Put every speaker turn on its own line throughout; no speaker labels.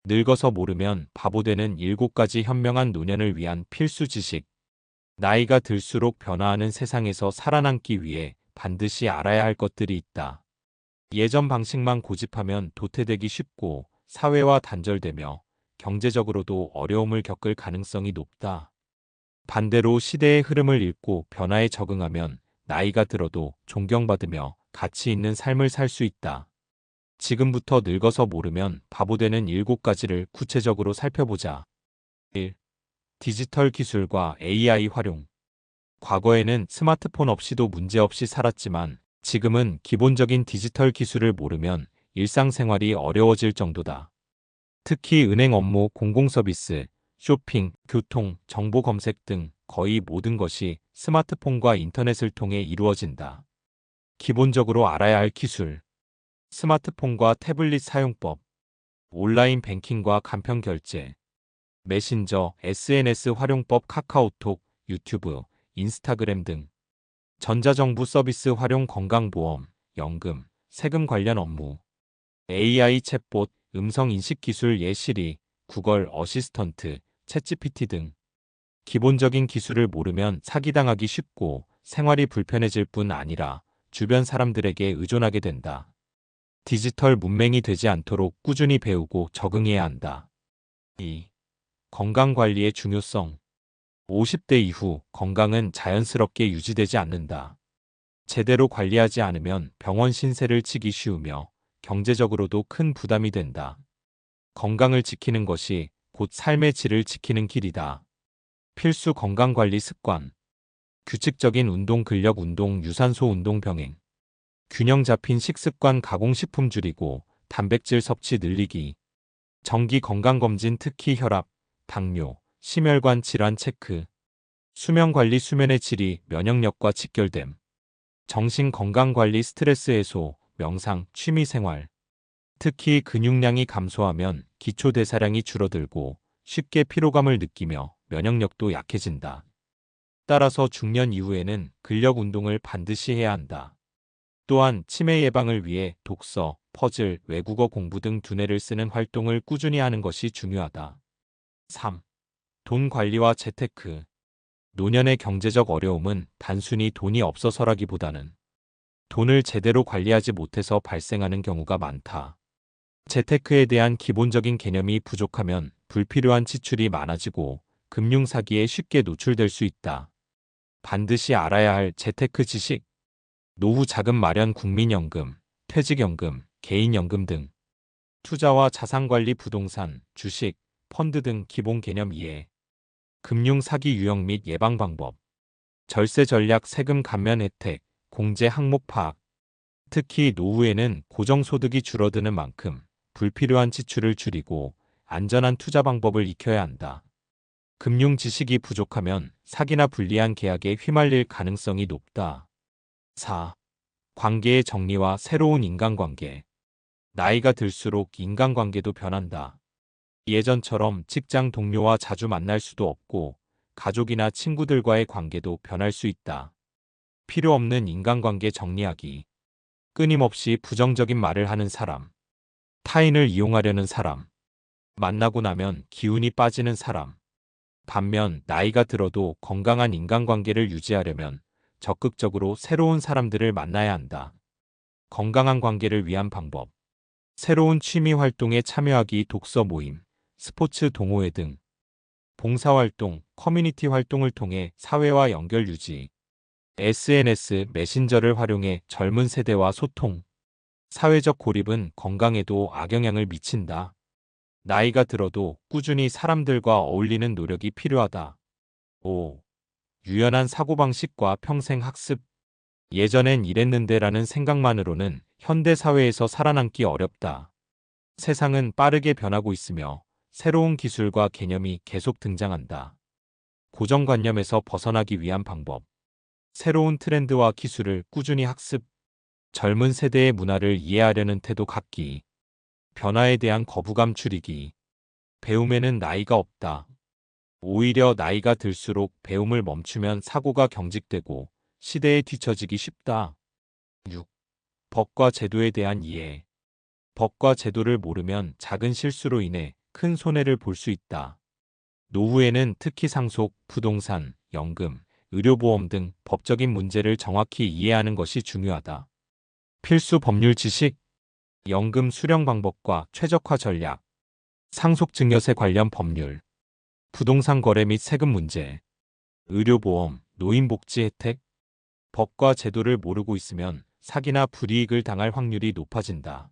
늙어서 모르면 바보되는 7가지 현명한 노년을 위한 필수 지식. 나이가 들수록 변화하는 세상에서 살아남기 위해 반드시 알아야 할 것들이 있다. 예전 방식만 고집하면 도태되기 쉽고 사회와 단절되며 경제적으로도 어려움을 겪을 가능성이 높다. 반대로 시대의 흐름을 읽고 변화에 적응하면 나이가 들어도 존경받으며 가치 있는 삶을 살 수 있다. 지금부터 늙어서 모르면 바보되는 7가지를 구체적으로 살펴보자. 1. 디지털 기술과 AI 활용. 과거에는 스마트폰 없이도 문제없이 살았지만 지금은 기본적인 디지털 기술을 모르면 일상생활이 어려워질 정도다. 특히 은행 업무, 공공서비스, 쇼핑, 교통, 정보 검색 등 거의 모든 것이 스마트폰과 인터넷을 통해 이루어진다. 기본적으로 알아야 할 기술. 스마트폰과 태블릿 사용법, 온라인 뱅킹과 간편 결제, 메신저, SNS 활용법 카카오톡, 유튜브, 인스타그램 등, 전자정부 서비스 활용 건강보험, 연금, 세금 관련 업무, AI 챗봇, 음성인식 기술 예시리, 구글 어시스턴트, 챗GPT 등. 기본적인 기술을 모르면 사기당하기 쉽고 생활이 불편해질 뿐 아니라 주변 사람들에게 의존하게 된다. 디지털 문맹이 되지 않도록 꾸준히 배우고 적응해야 한다. 2. 건강관리의 중요성. 50대 이후 건강은 자연스럽게 유지되지 않는다. 제대로 관리하지 않으면 병원 신세를 치기 쉬우며 경제적으로도 큰 부담이 된다. 건강을 지키는 것이 곧 삶의 질을 지키는 길이다. 필수 건강관리 습관. 규칙적인 운동, 근력 운동, 유산소 운동 병행. 균형 잡힌 식습관, 가공식품 줄이고 단백질 섭취 늘리기. 정기 건강검진, 특히 혈압, 당뇨, 심혈관 질환 체크. 수면관리, 수면의 질이 면역력과 직결됨. 정신건강관리, 스트레스 해소, 명상, 취미생활. 특히 근육량이 감소하면 기초대사량이 줄어들고 쉽게 피로감을 느끼며 면역력도 약해진다. 따라서 중년 이후에는 근력 운동을 반드시 해야 한다. 또한 치매 예방을 위해 독서, 퍼즐, 외국어 공부 등 두뇌를 쓰는 활동을 꾸준히 하는 것이 중요하다. 3. 돈 관리와 재테크. 노년의 경제적 어려움은 단순히 돈이 없어서라기보다는 돈을 제대로 관리하지 못해서 발생하는 경우가 많다. 재테크에 대한 기본적인 개념이 부족하면 불필요한 지출이 많아지고 금융 사기에 쉽게 노출될 수 있다. 반드시 알아야 할 재테크 지식. 노후 자금 마련, 국민연금, 퇴직연금, 개인연금 등. 투자와 자산관리, 부동산, 주식, 펀드 등 기본 개념 이해. 금융 사기 유형 및 예방 방법. 절세 전략, 세금 감면 혜택, 공제 항목 파악. 특히 노후에는 고정소득이 줄어드는 만큼 불필요한 지출을 줄이고 안전한 투자 방법을 익혀야 한다. 금융 지식이 부족하면 사기나 불리한 계약에 휘말릴 가능성이 높다. 4. 관계의 정리와 새로운 인간관계. 나이가 들수록 인간관계도 변한다. 예전처럼 직장 동료와 자주 만날 수도 없고 가족이나 친구들과의 관계도 변할 수 있다. 필요 없는 인간관계 정리하기. 끊임없이 부정적인 말을 하는 사람, 타인을 이용하려는 사람, 만나고 나면 기운이 빠지는 사람. 반면 나이가 들어도 건강한 인간관계를 유지하려면 적극적으로 새로운 사람들을 만나야 한다. 건강한 관계를 위한 방법. 새로운 취미 활동에 참여하기, 독서 모임, 스포츠 동호회 등. 봉사활동, 커뮤니티 활동을 통해 사회와 연결 유지. SNS, 메신저를 활용해 젊은 세대와 소통. 사회적 고립은 건강에도 악영향을 미친다. 나이가 들어도 꾸준히 사람들과 어울리는 노력이 필요하다. 5. 유연한 사고방식과 평생 학습. 예전엔 이랬는데라는 생각만으로는 현대 사회에서 살아남기 어렵다. 세상은 빠르게 변하고 있으며 새로운 기술과 개념이 계속 등장한다. 고정관념에서 벗어나기 위한 방법. 새로운 트렌드와 기술을 꾸준히 학습. 젊은 세대의 문화를 이해하려는 태도 갖기. 변화에 대한 거부감 줄이기. 배움에는 나이가 없다. 오히려 나이가 들수록 배움을 멈추면 사고가 경직되고 시대에 뒤처지기 쉽다. 6. 법과 제도에 대한 이해. 법과 제도를 모르면 작은 실수로 인해 큰 손해를 볼 수 있다. 노후에는 특히 상속, 부동산, 연금, 의료보험 등 법적인 문제를 정확히 이해하는 것이 중요하다. 필수 법률 지식, 연금 수령 방법과 최적화 전략, 상속증여세 관련 법률, 부동산 거래 및 세금 문제, 의료보험, 노인복지 혜택, 법과 제도를 모르고 있으면 사기나 불이익을 당할 확률이 높아진다.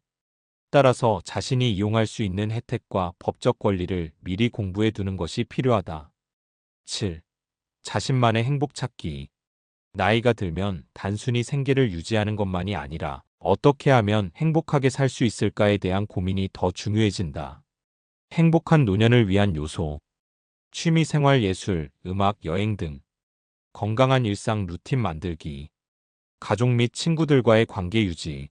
따라서 자신이 이용할 수 있는 혜택과 법적 권리를 미리 공부해 두는 것이 필요하다. 7. 자신만의 행복 찾기. 나이가 들면 단순히 생계를 유지하는 것만이 아니라 어떻게 하면 행복하게 살 수 있을까에 대한 고민이 더 중요해진다. 행복한 노년을 위한 요소. 취미 생활 예술, 음악, 여행 등 건강한 일상 루틴 만들기. 가족 및 친구들과의 관계 유지.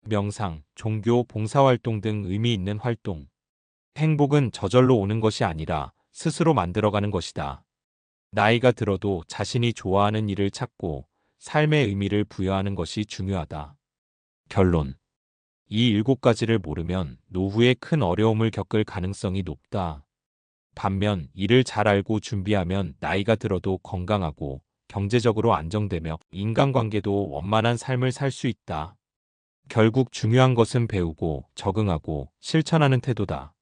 명상, 종교, 봉사활동 등 의미 있는 활동. 행복은 저절로 오는 것이 아니라 스스로 만들어가는 것이다. 나이가 들어도 자신이 좋아하는 일을 찾고 삶의 의미를 부여하는 것이 중요하다. 결론. 이 7가지를 모르면 노후에 큰 어려움을 겪을 가능성이 높다. 반면 이를 잘 알고 준비하면 나이가 들어도 건강하고 경제적으로 안정되며 인간관계도 원만한 삶을 살 수 있다. 결국 중요한 것은 배우고 적응하고 실천하는 태도다.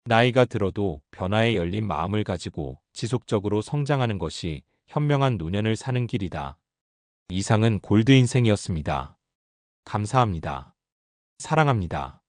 나이가 들어도 변화에 열린 마음을 가지고 지속적으로 성장하는 것이 현명한 노년을 사는 길이다. 이상은 골드 인생이었습니다. 감사합니다. 사랑합니다.